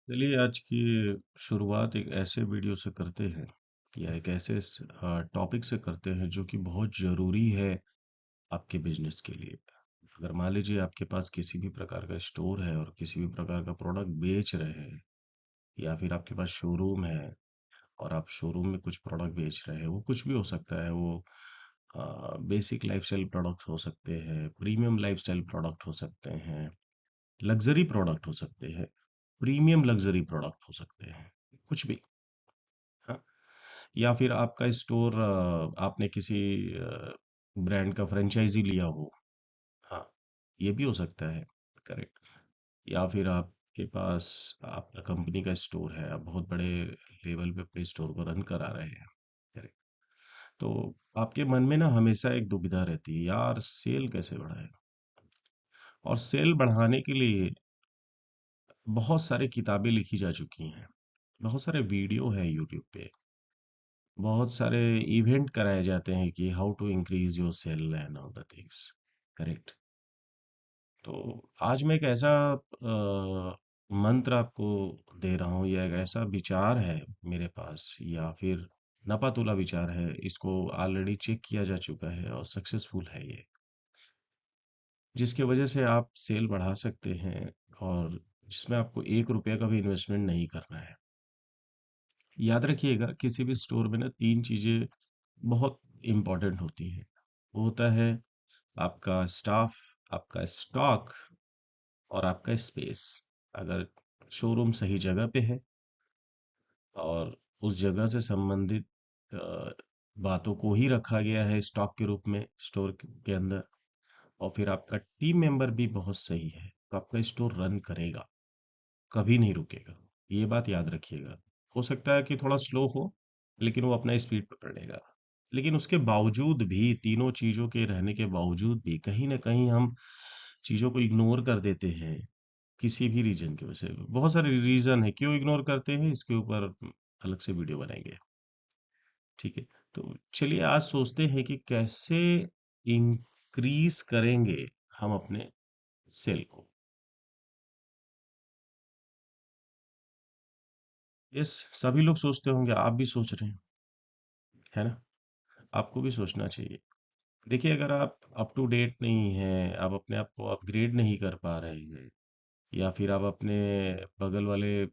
चलिए आज की शुरुआत एक ऐसे वीडियो से करते हैं या एक ऐसे टॉपिक से करते हैं जो कि बहुत ज़रूरी है आपके बिजनेस के लिए। अगर मान लीजिए आपके पास किसी भी प्रकार का स्टोर है और किसी भी प्रकार का प्रोडक्ट बेच रहे हैं या फिर आपके पास शोरूम है और आप शोरूम में कुछ प्रोडक्ट बेच रहे हैं, वो कुछ भी हो सकता है। वो बेसिक लाइफस्टाइल प्रोडक्ट हो सकते हैं, प्रीमियम लाइफस्टाइल प्रोडक्ट हो सकते हैं, लग्जरी प्रोडक्ट हो सकते हैं, प्रीमियम लग्जरी प्रोडक्ट हो सकते हैं, कुछ भी। हाँ, या फिर आपका स्टोर आपने किसी ब्रांड का फ्रेंचाइजी लिया हो। हाँ, ये भी हो सकता है। करेक्ट। या फिर आपके पास आपका कंपनी का स्टोर है, आप बहुत बड़े लेवल पे अपने स्टोर को रन करा रहे हैं। करेक्ट। तो आपके मन में ना हमेशा एक दुविधा रहती है, यार सेल कैसे बढ़ाए। और सेल बढ़ाने के लिए बहुत सारी किताबें लिखी जा चुकी हैं, बहुत सारे वीडियो हैं यूट्यूब पे, बहुत सारे इवेंट कराए जाते हैं कि how to increase your sale and all the things. Correct. तो आज मैं एक ऐसा मंत्र आपको दे रहा हूँ, या एक ऐसा विचार है मेरे पास, या फिर नपातुला विचार है, इसको ऑलरेडी चेक किया जा चुका है और सक्सेसफुल है ये, जिसकी वजह से आप सेल बढ़ा सकते हैं और जिसमें आपको 1 रुपया का भी इन्वेस्टमेंट नहीं करना है। याद रखिएगा, किसी भी स्टोर में ना 3 चीजें बहुत इंपॉर्टेंट होती हैं। वो होता है आपका स्टाफ, आपका स्टॉक और आपका स्पेस। अगर शोरूम सही जगह पे है और उस जगह से संबंधित अ, बातों को ही रखा गया है स्टॉक के रूप में स्टोर के अंदर, और फिर आपका टीम मेंबर भी बहुत सही है, तो आपका स्टोर रन करेगा, कभी नहीं रुकेगा। ये बात याद रखिएगा। हो सकता है कि थोड़ा स्लो हो, लेकिन वो अपना स्पीड पकड़ लेगा। लेकिन उसके बावजूद भी, तीनों चीजों के रहने के बावजूद भी, कहीं ना कहीं हम चीजों को इग्नोर कर देते हैं किसी भी रीजन की वजह से। बहुत सारे रीजन है क्यों इग्नोर करते हैं, इसके ऊपर अलग से वीडियो बनाएंगे। ठीक है। तो चलिए आज सोचते हैं कि कैसे इंक्रीज करेंगे हम अपने सेल को। यस, सभी लोग सोचते होंगे, आप भी सोच रहे हैं, है ना। आपको भी सोचना चाहिए। देखिए, अगर आप अप टू डेट नहीं हैं, आप अपने आप को अपग्रेड नहीं कर पा रहे हैं, या फिर आप अपने बगल वाले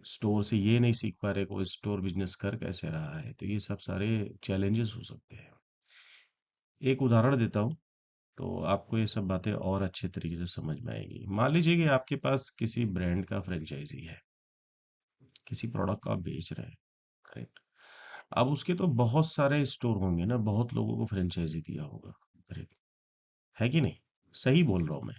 स्टोर से ये नहीं सीख पा रहे कोई स्टोर बिजनेस कर कैसे रहा है, तो ये सब सारे चैलेंजेस हो सकते हैं। एक उदाहरण देता हूँ, तो आपको ये सब बातें और अच्छे तरीके से समझ में आएगी। मान लीजिए कि आपके पास किसी ब्रांड का फ्रेंचाइजी है, किसी प्रोडक्ट को आप बेच रहे हैं। करेक्ट। अब उसके तो बहुत सारे स्टोर होंगे ना, बहुत लोगों को फ्रेंचाइजी दिया होगा। करेक्ट। है कि नहीं? सही बोल रहा हूँ मैं।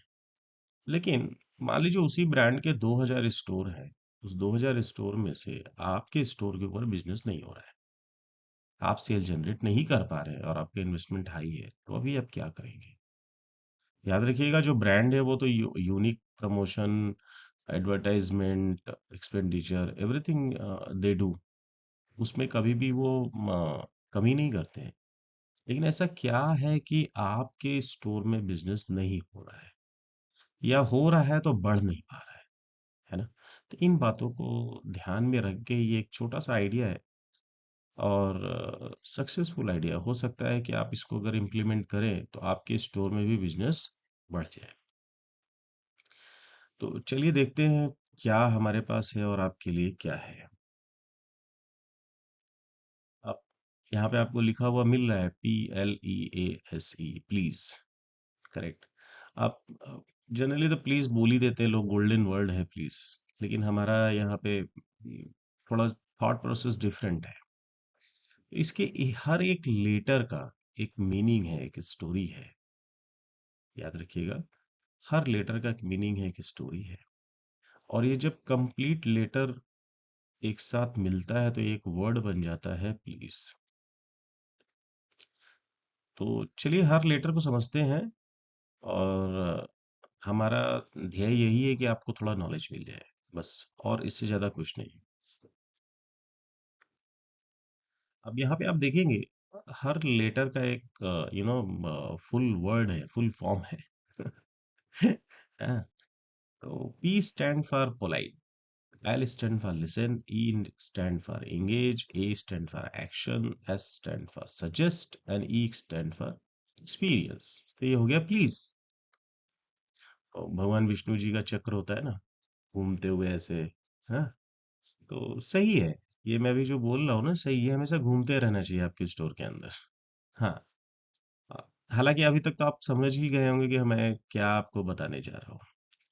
लेकिन मान लीजिए उसी ब्रांड के 2000 स्टोर हैं, उस 2000 स्टोर में से आपके स्टोर के ऊपर बिजनेस नहीं हो रहा है, आप सेल जनरेट नहीं कर पा रहे हैं और आपका इन्वेस्टमेंट हाई है, तो अभी आप क्या करेंगे। याद रखिएगा, जो ब्रांड है वो तो unique promotion, advertisement, expenditure, everything they do, उसमें कभी भी वो कमी नहीं करते हैं। लेकिन ऐसा क्या है कि आपके स्टोर में बिजनेस नहीं हो रहा है, या हो रहा है तो बढ़ नहीं पा रहा है ना। तो इन बातों को ध्यान में रख के, ये एक छोटा सा आइडिया है और सक्सेसफुल आइडिया हो सकता है कि आप इसको अगर इम्प्लीमेंट करें तो आपके स्टोर में भी बिजनेस बढ़ जाए। तो चलिए देखते हैं क्या हमारे पास है और आपके लिए क्या है। आप यहाँ पे आपको लिखा हुआ मिल रहा है, PLEASE, प्लीज। करेक्ट। आप जनरली तो प्लीज बोल ही देते हैं लोग, गोल्डन वर्ड है प्लीज। लेकिन हमारा यहाँ पे थोड़ा थॉट प्रोसेस डिफरेंट है। इसके हर एक लेटर का एक मीनिंग है, एक स्टोरी है। याद रखिएगा, हर लेटर का एक मीनिंग है, एक स्टोरी है। और ये जब कंप्लीट लेटर एक साथ मिलता है तो एक वर्ड बन जाता है प्लीज। तो चलिए हर लेटर को समझते हैं, और हमारा ध्येय यही है कि आपको थोड़ा नॉलेज मिल जाए, बस, और इससे ज्यादा कुछ नहीं। अब यहाँ पे आप देखेंगे, हर लेटर का एक फुल वर्ड है, फुल फॉर्म है। हाँ, तो P stand for polite, L stand for listen, E stand for engage, A stand for action, S stand for suggest and E stand for experience. तो ये हो गया प्लीज। और भगवान विष्णु जी का चक्र होता है ना, घूमते हुए ऐसे। हाँ, तो सही है। ये मैं भी जो बोल रहा हूँ ना, सही है, हमेशा घूमते रहना चाहिए आपके स्टोर के अंदर। हाँ। हालांकि अभी तक तो आप समझ ही गए होंगे कि मैं क्या आपको बताने जा रहा हूँ।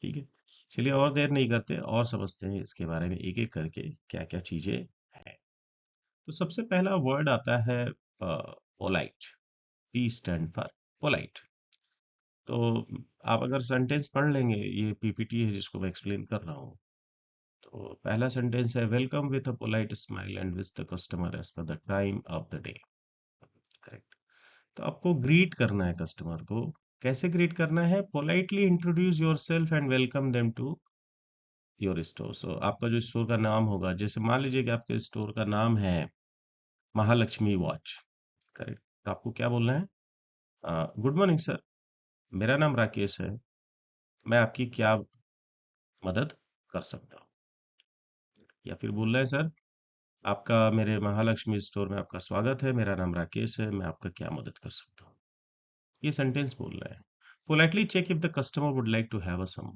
ठीक है, चलिए और देर नहीं करते और समझते हैं इसके बारे में एक एक करके क्या क्या चीजें हैं। तो सबसे पहला वर्ड आता है polite. P stand for polite. तो आप अगर सेंटेंस पढ़ लेंगे, ये पीपीटी है जिसको मैं एक्सप्लेन कर रहा हूँ। तो पहला सेंटेंस है, welcome with a polite smile and with the customer as per the time of the day. Correct. तो आपको ग्रीट करना है कस्टमर को। कैसे ग्रीट करना है? Politely introduce yourself and welcome them to your store. So आपका जो स्टोर का नाम होगा, जैसे मान लीजिए कि आपके स्टोर का नाम है महालक्ष्मी वॉच। करेक्ट। तो आपको क्या बोलना है? गुड मॉर्निंग सर, मेरा नाम राकेश है, मैं आपकी क्या मदद कर सकता हूँ? या फिर बोल रहे हैं, सर आपका मेरे महालक्ष्मी स्टोर में आपका स्वागत है, मेरा नाम राकेश है, मैं आपका क्या मदद कर सकता हूँ? ये सेंटेंस बोल रहे हैं। Politely check if the customer would like to have a some.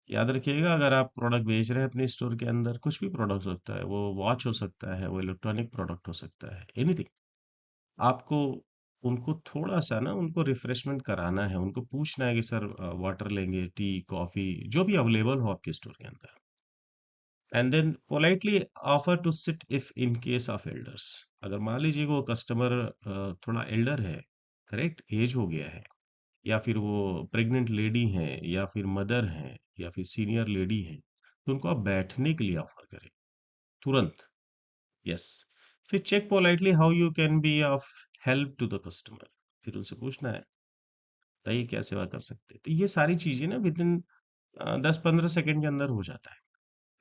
याद रखिएगा, अगर आप प्रोडक्ट बेच रहे हैं अपने स्टोर के अंदर, कुछ भी प्रोडक्ट हो सकता है, वो वॉच हो सकता है, वो इलेक्ट्रॉनिक प्रोडक्ट हो सकता है, एनीथिंग, आपको उनको थोड़ा सा ना उनको रिफ्रेशमेंट कराना है। उनको पूछना है कि सर वाटर लेंगे, टी, कॉफी, जो भी अवेलेबल हो आपके स्टोर के अंदर। And then politely offer to sit if in case of elders. अगर मान लीजिए वो कस्टमर थोड़ा एल्डर है, करेक्ट, एज हो गया है, या फिर वो प्रेग्नेंट लेडी हैं, या फिर मदर हैं, या फिर सीनियर लेडी हैं, तो उनको आप बैठने के लिए ऑफर करें तुरंत। यस। फिर check politely how you can be of help to the customer. फिर उनसे पूछना है, बताइए क्या सेवा कर सकते हैं। तो ये सारी चीजें ना विद इन 10-15 सेकेंड के अंदर हो जाता है।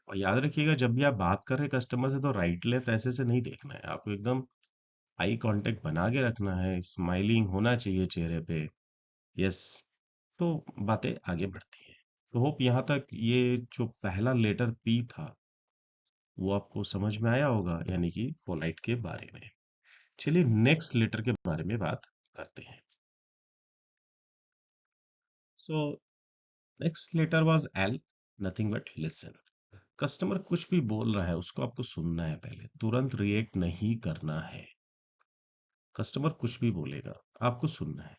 और याद रखिएगा, जब भी आप बात कर रहे हैं कस्टमर से, तो राइट लेफ्ट ऐसे से नहीं देखना है आपको, एकदम आई कांटेक्ट बना के रखना है, स्माइलिंग होना चाहिए चेहरे पे। यस। तो बातें आगे बढ़ती हैं। तो होप यहाँ तक ये जो पहला लेटर पी था वो आपको समझ में आया होगा, यानी कि पोलाइट के बारे में। चलिए नेक्स्ट लेटर के बारे में बात करते हैं। So next letter was L, nothing but listen. Customer कुछ भी बोल रहा है उसको आपको सुनना है, पहले तुरंत रिएक्ट नहीं करना है। कस्टमर कुछ भी बोलेगा, आपको सुनना है।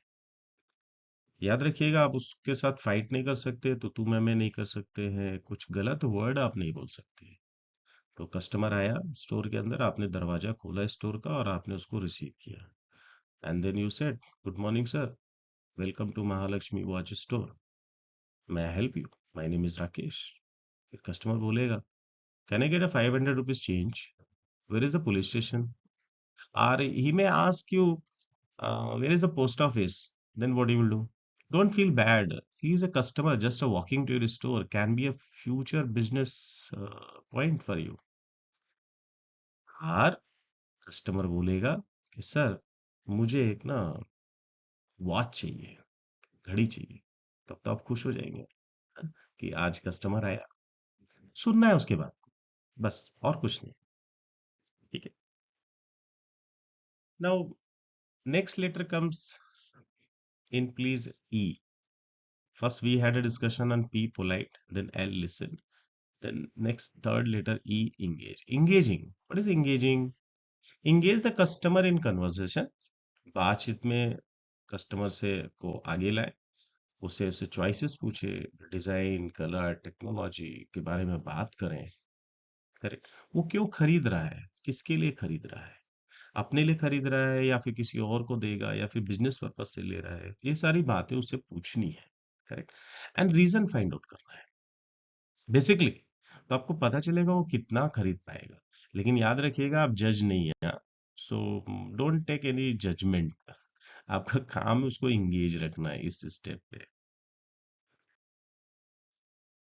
याद रखिएगा, आप उसके साथ फाइट नहीं कर सकते, तो तू मैं नहीं कर सकते हैं, कुछ गलत वर्ड आप नहीं बोल सकते। तो कस्टमर आया स्टोर के अंदर, आपने दरवाजा खोला स्टोर का और आपने उसको रिसीव किया। And then you said, good morning sir, welcome to Mahalakshmi watch store, मैं help you, my name is Rakesh. फिर कस्टमर बोलेगा, can I get a 500 rupees change, where is the police station, और he may ask you where is the post office. Then what you will do? Don't feel bad. He is a customer. Just a walking to your store can be a future business point for you. और customer बोलेगा कि sir मुझे एक ना watch चाहिए, घड़ी चाहिए। तब तो आप खुश हो जाएंगे, हाँ, कि आज कस्टमर आया। सुनना है उसके बाद, बस और कुछ नहीं। ठीक है। Now next letter comes in please E. First we had a discussion on P, polite, then L, listen, then next third letter E, engage. Engaging, what is engaging? Engage the customer in conversation. बातचीत में customer से को आगे लाए, उससे उससे choices पूछे, design, colour, technology के बारे में बात करें। करेक्ट। वो क्यों खरीद रहा है, किसके लिए खरीद रहा है, अपने लिए खरीद रहा है या फिर किसी और को देगा, या फिर बिजनेस पर्पज से ले रहा है, ये सारी बातें उससे पूछनी है। Correct. And reason find out करना है बेसिकली। तो आपको पता चलेगा वो कितना खरीद पाएगा। लेकिन याद रखिएगा, आप जज नहीं है, so don't take any judgment. आपका काम है उसको इंगेज रखना है इस स्टेप पे।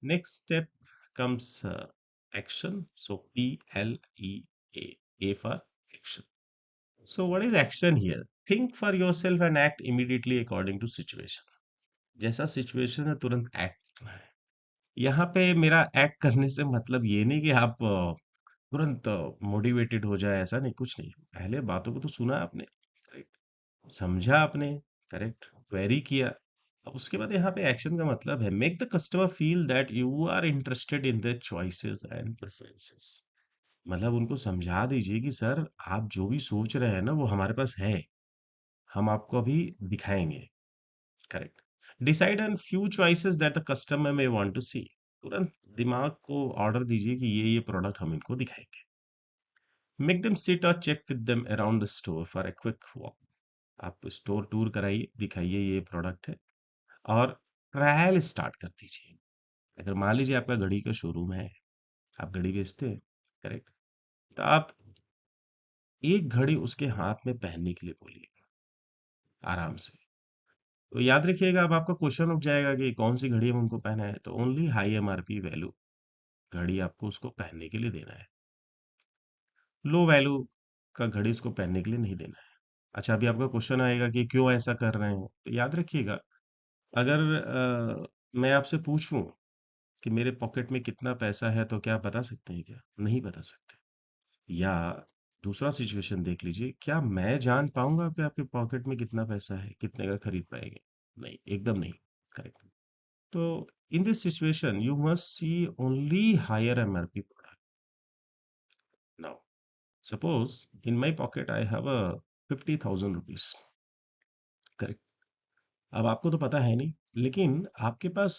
Next step comes action. So PLEA, A for action. So what is action here? Think for yourself and act immediately according to situation. जैसा सिचुएशन है तुरंत एक्ट करना है। यहाँ पे मेरा एक्ट करने से मतलब ये नहीं कि आप तुरंत मोटिवेटेड हो जाए, ऐसा नहीं, कुछ नहीं। पहले बातों को तो सुना आपने, करेक्ट, समझा आपने, करेक्ट, क्वेरी किया। अब उसके बाद यहाँ पे एक्शन का मतलब है make the customer feel that you are interested in their choices and preferences. मतलब उनको समझा दीजिए कि सर आप जो भी सोच रहे हैं ना वो हमारे पास है, हम आपको अभी दिखाएंगे, correct. Decide on few choices that the customer may want to see. तुरंत दिमाग को ऑर्डर दीजिए कि ये प्रोडक्ट हम इनको दिखाएंगे। मेक देम सिट और check with them around the store for a quick walk. आप स्टोर टूर कराइए, दिखाइए ये प्रोडक्ट है, और ट्रायल स्टार्ट कर दीजिए। अगर मान लीजिए आपका घड़ी का शोरूम है, आप घड़ी बेचते हैं, करेक्ट, तो आप एक घड़ी उसके हाथ में पहनने के लिए बोलिए, आराम से। तो याद रखिएगा, अब आपका क्वेश्चन उठ जाएगा कि कौन सी घड़ी हम उनको पहना है, तो ओनली हाई एमआरपी वैल्यू घड़ी आपको उसको पहनने के लिए देना है। लो वैल्यू का घड़ी उसको पहनने के लिए नहीं देना है। अच्छा, अभी आपका क्वेश्चन आएगा कि क्यों ऐसा कर रहे हैं, तो याद रखिएगा, अगर मैं आपसे पूछूं कि मेरे पॉकेट में कितना पैसा है, तो क्या आप बता सकते हैं क्या? नहीं बता सकते। या दूसरा सिचुएशन देख लीजिए, क्या मैं जान पाऊंगा कि आपके पॉकेट में कितना पैसा है, कितने का खरीद पाएंगे? नहीं, एकदम नहीं, करेक्ट। तो in this situation you must see only higher MRP product. Now suppose in my pocket I have a 50,000 rupees, correct. अब आपको तो पता है नहीं, लेकिन आपके पास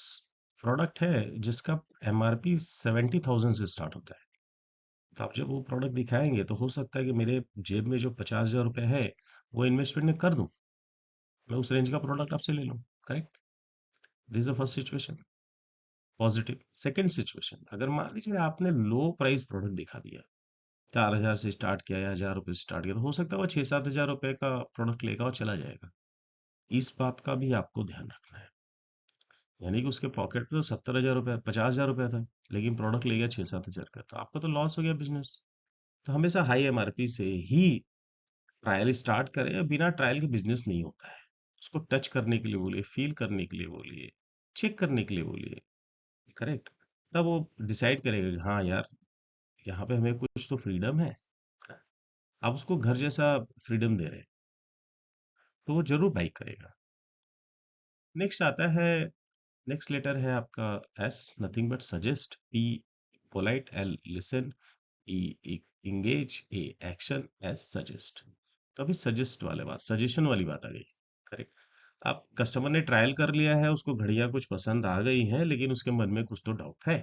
प्रोडक्ट है जिसका एमआरपी 70,000 से स्टार्ट होता है। तो आप जब वो प्रोडक्ट दिखाएंगे तो हो सकता है कि मेरे जेब में जो 50,000 रुपये है वो इन्वेस्टमेंट में कर दूं, मैं उस रेंज का प्रोडक्ट आपसे ले लूं, correct. This is the first situation, positive. Second situation, अगर मान लीजिए आपने लो प्राइस प्रोडक्ट दिखा दिया, 4,000 से स्टार्ट किया या 1,000 रुपये से स्टार्ट किया, तो हो सकता है वो 6-7 हजार रुपये का प्रोडक्ट लेगा और चला जाएगा। इस बात का भी आपको ध्यान रखना है। यानी कि उसके पॉकेट में तो 70,000 रुपये, 50,000 रुपया था, लेकिन प्रोडक्ट ले गया 6-7 हजार का, तो आपका तो लॉस हो गया बिजनेस। तो हमेशा हाई एमआरपी से ही ट्रायल स्टार्ट करें। बिना ट्रायल के बिजनेस नहीं होता है। उसको टच करने के लिए बोलिए, फील करने के लिए बोलिए, चेक करने के लिए बोलिए, करेक्ट। तब वो डिसाइड करेगा कि हाँ यार, यहाँ पे हमें कुछ तो फ्रीडम है। आप उसको घर जैसा फ्रीडम दे रहे हैं, तो वो जरूर बाइक करेगा। नेक्स्ट आता है, नेक्स्ट लेटर है आपका S, nothing but suggest. P polite, L listen, E engage, a action, S suggest. तो अभी सजेस्ट वाले बात, सजेशन वाली बात आ गई, करेक्ट। आप कस्टमर ने ट्रायल कर लिया है, उसको घड़ियां कुछ पसंद आ गई हैं, लेकिन उसके मन में कुछ तो डाउट है।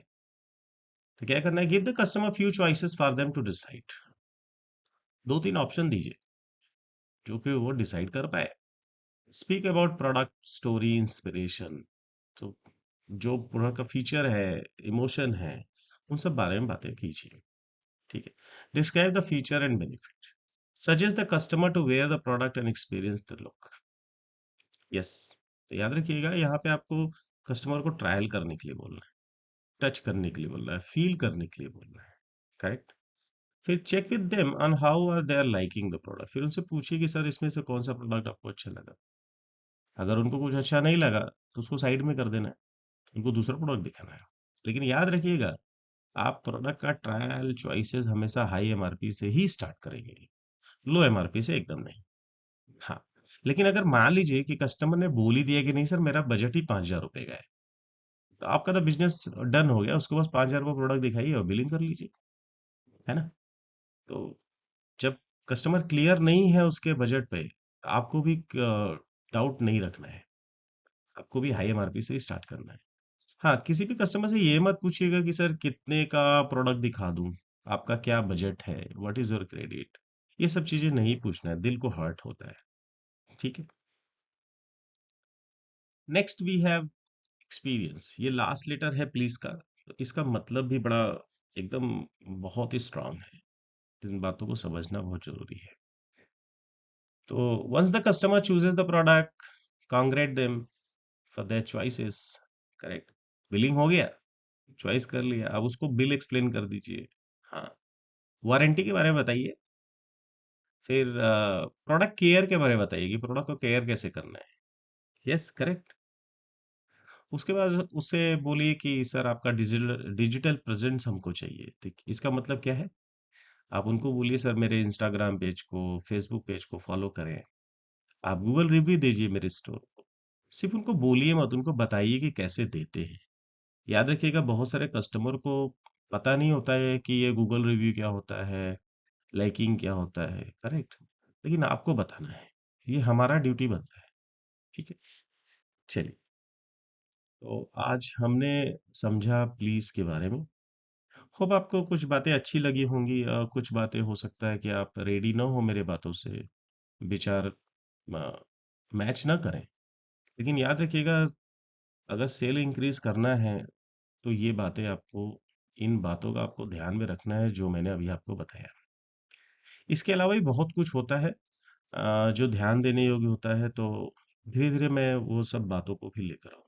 तो क्या करना है, give the customer few choices for them to decide. 2-3 option दीजिए जो कि वो डिसाइड कर पाए। Speak about product story inspiration. तो जो प्रोडक्ट का फीचर है, इमोशन है, उन सब बारे में बातें कीजिए, ठीक है। Describe the feature and benefit. Suggest the customer to wear the product and experience the look. Yes, तो याद रखिएगा, यहाँ पे आपको कस्टमर को ट्रायल करने के लिए बोलना है, टच करने के लिए बोलना है, फील करने के लिए बोलना है, करेक्ट। फिर check with them on how are they are liking the product. फिर उनसे पूछिए कि सर इसमें से कौन सा प्रोडक्ट आपको अच्छा लगा। अगर उनको कुछ अच्छा नहीं लगा तो उसको साइड में कर देना है, उनको दूसरा प्रोडक्ट दिखाना है। लेकिन याद रखिएगा, आप प्रोडक्ट का ट्रायल चॉइसेस हमेशा हाई एमआरपी से ही स्टार्ट करेंगे, लो एमआरपी से एकदम नहीं। हाँ, लेकिन अगर मान लीजिए कि कस्टमर ने बोल ही दिया कि नहीं सर मेरा बजट ही 5,000 रुपए का है, तो आपका तो बिजनेस डन हो गया। उसको बस 5,000 रुपये प्रोडक्ट दिखाइए और बिलिंग कर लीजिए, है ना। तो जब कस्टमर क्लियर नहीं है उसके बजट पे, आपको भी डाउट नहीं रखना है, आपको भी हाई एमआरपी से ही स्टार्ट करना है। हाँ, किसी भी कस्टमर से ये मत पूछिएगा कि सर कितने का प्रोडक्ट दिखा दूं, आपका क्या बजट है, व्हाट इज योर क्रेडिट। ये सब चीजें नहीं पूछना है, दिल को हर्ट होता है, ठीक है। Next we have experience. ये लास्ट लेटर है प्लीज का, तो इसका मतलब भी बड़ा एकदम बहुत ही स्ट्रांग है। इन बातों को समझना बहुत जरूरी है। तो once the customer chooses the product, congrat them for their choices, correct. Billing हो गया, चॉइस कर लिया, अब उसको बिल एक्सप्लेन कर दीजिए। हाँ, वारंटी के बारे में बताइए। फिर प्रोडक्ट केयर के बारे में बताइए कि प्रोडक्ट को केयर कैसे करना है। Yes, correct. उसके बाद उससे बोलिए कि सर आपका डिजिटल डिजिटल प्रेजेंस हमको चाहिए। ठीक, इसका मतलब क्या है? आप उनको बोलिए सर मेरे इंस्टाग्राम पेज को, फेसबुक पेज को फॉलो करें। आप गूगल रिव्यू दीजिए मेरे स्टोर को। सिर्फ उनको बोलिए मत, उनको बताइए कि कैसे देते हैं। याद रखिएगा बहुत सारे कस्टमर को पता नहीं होता है कि ये गूगल रिव्यू क्या होता है, लाइकिंग क्या होता है, करेक्ट? लेकिन आपको बताना है, ये हमारा ड्यूटी बनता है। ठीक है, चलिए। तो आज हमने समझा प्लीज के बारे में। होप आपको कुछ बातें अच्छी लगी होंगी, कुछ बातें हो सकता है कि आप रेडी ना हो मेरे बातों से, विचार मैच ना करें। लेकिन याद रखिएगा, अगर सेल इंक्रीज करना है तो ये बातें आपको, इन बातों का आपको ध्यान में रखना है जो मैंने अभी आपको बताया। इसके अलावा भी बहुत कुछ होता है जो ध्यान देने योग्य होता है, तो धीरे धीरे मैं वो सब बातों को भी लेकर आऊंगा।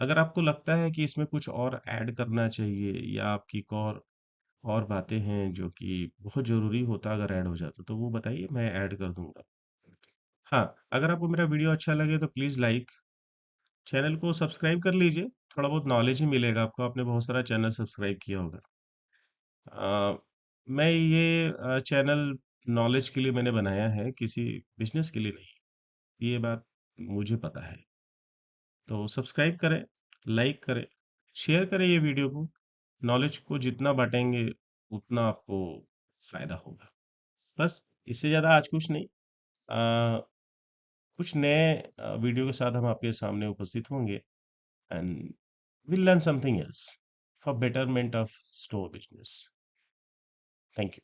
अगर आपको लगता है कि इसमें कुछ और ऐड करना चाहिए, या आपकी और बातें हैं जो कि बहुत जरूरी होता अगर ऐड हो जाता, तो वो बताइए, मैं ऐड कर दूंगा। हाँ, अगर आपको मेरा वीडियो अच्छा लगे तो प्लीज़ लाइक, चैनल को सब्सक्राइब कर लीजिए। थोड़ा बहुत नॉलेज ही मिलेगा आपको, आपने बहुत सारा चैनल सब्सक्राइब किया होगा। अ, मैं ये चैनल नॉलेज के लिए मैंने बनाया है, किसी बिजनेस के लिए नहीं। ये बात मुझे पता है। तो सब्सक्राइब करें, लाइक करें, शेयर करें ये वीडियो को। नॉलेज को जितना बांटेंगे उतना आपको फायदा होगा। बस, इससे ज़्यादा आज कुछ नहीं। अ, कुछ नए वीडियो के साथ हम आपके सामने उपस्थित होंगे, and we'll learn something else for betterment of store business. Thank you.